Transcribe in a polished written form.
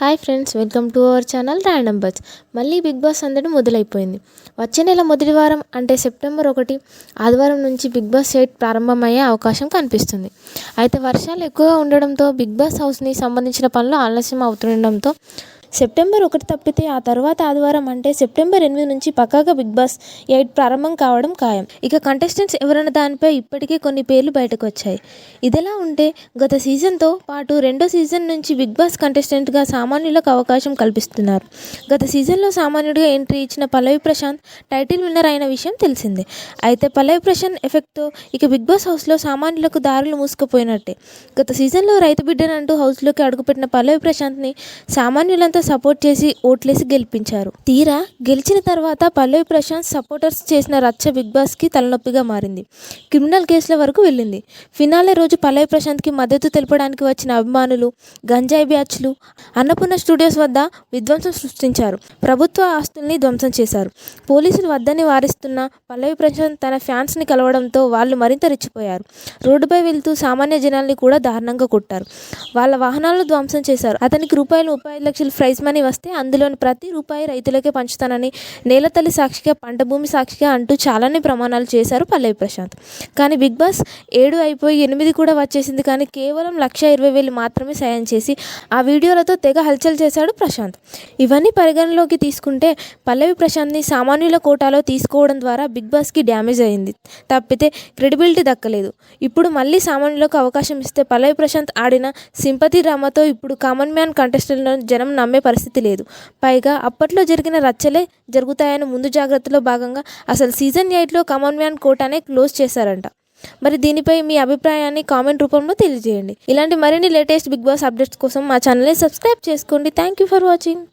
Hi friends, welcome to our channel random buzz. మళ్ళీ big boss సందడి మొదలైపోయింది. వచ్చే నెల మొదటి వారం అంటే సెప్టెంబర్ 1 ఆదివారం నుంచి బిగ్ బాస్ 8 ప్రారంభమయ్యే అవకాశం కనిపిస్తుంది. అయితే వర్షాలు ఎక్కువగా ఉండడంతో బిగ్ బాస్ హౌస్ని సంబంధించిన పనులు ఆలస్యం అవుతుండడంతో సెప్టెంబర్ 1 తప్పితే ఆ తర్వాత ఆదివారం అంటే సెప్టెంబర్ 8 నుంచి పక్కాగా బిగ్ బాస్ 8 ప్రారంభం కావడం ఖాయం. ఇక కంటెస్టెంట్స్ ఎవరన్న దానిపై ఇప్పటికే కొన్ని పేర్లు బయటకు వచ్చాయి. ఇదిలా ఉంటే గత సీజన్తో పాటు రెండో సీజన్ నుంచి బిగ్ బాస్ కంటెస్టెంట్గా సామాన్యులకు అవకాశం కల్పిస్తున్నారు. గత సీజన్లో సామాన్యుడిగా ఎంట్రీ ఇచ్చిన పల్లవి ప్రశాంత్ టైటిల్ విన్నర్ అయిన విషయం తెలిసిందే. అయితే పల్లవి ప్రశాంత్ ఎఫెక్ట్తో ఇక బిగ్ బాస్ హౌస్లో సామాన్యులకు దారులు మూసుకుపోయినట్టే. గత సీజన్లో రైతు బిడ్డనంటూ హౌస్లోకి అడుగుపెట్టిన పల్లవి ప్రశాంత్ని సామాన్యులంతా సపోర్ట్ చేసి ఓట్లేసి గెలిపించారు. తీరా గెలిచిన తర్వాత పల్లవి ప్రశాంత్ సపోర్టర్స్ చేసిన రచ్చ బిగ్ బాస్ కి తలనొప్పిగా మారింది. క్రిమినల్ కేసుల వరకు వెళ్ళింది. ఫినాలే రోజు పల్లవి ప్రశాంత్ కి మద్దతు తెలపడానికి వచ్చిన అభిమానులు గంజాయి బ్యాచ్లు అన్నపూర్ణ స్టూడియోస్ వద్ద విధ్వంసం సృష్టించారు. ప్రభుత్వ ఆస్తుల్ని ధ్వంసం చేశారు. పోలీసులు వద్దని వారిస్తున్న పల్లవి ప్రశాంత్ తన ఫ్యాన్స్ ని కలవడంతో వాళ్ళు మరింత రెచ్చిపోయారు. రోడ్డుపై వెళ్తూ సామాన్య జనాల్ని కూడా దారుణంగా కొట్టారు. వాళ్ళ వాహనాలను ధ్వంసం చేశారు. అతనికి ₹35 లక్షలు ప్రైజ్ మనీ వస్తే అందులోని ప్రతి రూపాయి రైతులకే పంచుతానని నేలతల్లి సాక్షిగా పంట భూమి సాక్షిగా అంటూ చాలానే ప్రమాణాలు చేశారు పల్లవి ప్రశాంత్. కానీ బిగ్ బాస్ 7 అయిపోయి 8 కూడా వచ్చేసింది. కానీ కేవలం 1,20,000 మాత్రమే సాయం చేసి ఆ వీడియోలతో తెగ హల్చల్ చేశాడు ప్రశాంత్. ఇవన్నీ పరిగణలోకి తీసుకుంటే పల్లవి ప్రశాంత్ని సామాన్యుల కోటాలో తీసుకోవడం ద్వారా బిగ్ బాస్కి డ్యామేజ్ అయింది తప్పితే క్రెడిబిలిటీ దక్కలేదు. ఇప్పుడు మళ్ళీ సామాన్యులకు అవకాశం ఇస్తే పల్లవి ప్రశాంత్ ఆడిన సింపతి డ్రామాతో ఇప్పుడు కామన్ మ్యాన్ కంటెస్టెంట్లను జనం నమ్మే పరిస్థితి లేదు. పైగా అప్పట్లో జరిగిన రచ్చలే జరుగుతాయని ముందు జాగ్రత్తలో భాగంగా అసలు సీజన్ 8లో కామన్ మ్యాన్ కోటానే క్లోజ్ చేశారంట. మరి దీనిపై మీ అభిప్రాయాన్ని కామెంట్ రూపంలో తెలియజేయండి. ఇలాంటి మరిన్ని లేటెస్ట్ బిగ్ బాస్ అప్డేట్స్ కోసం మా ఛానల్ని సబ్స్క్రైబ్ చేసుకోండి. Thank you for watching.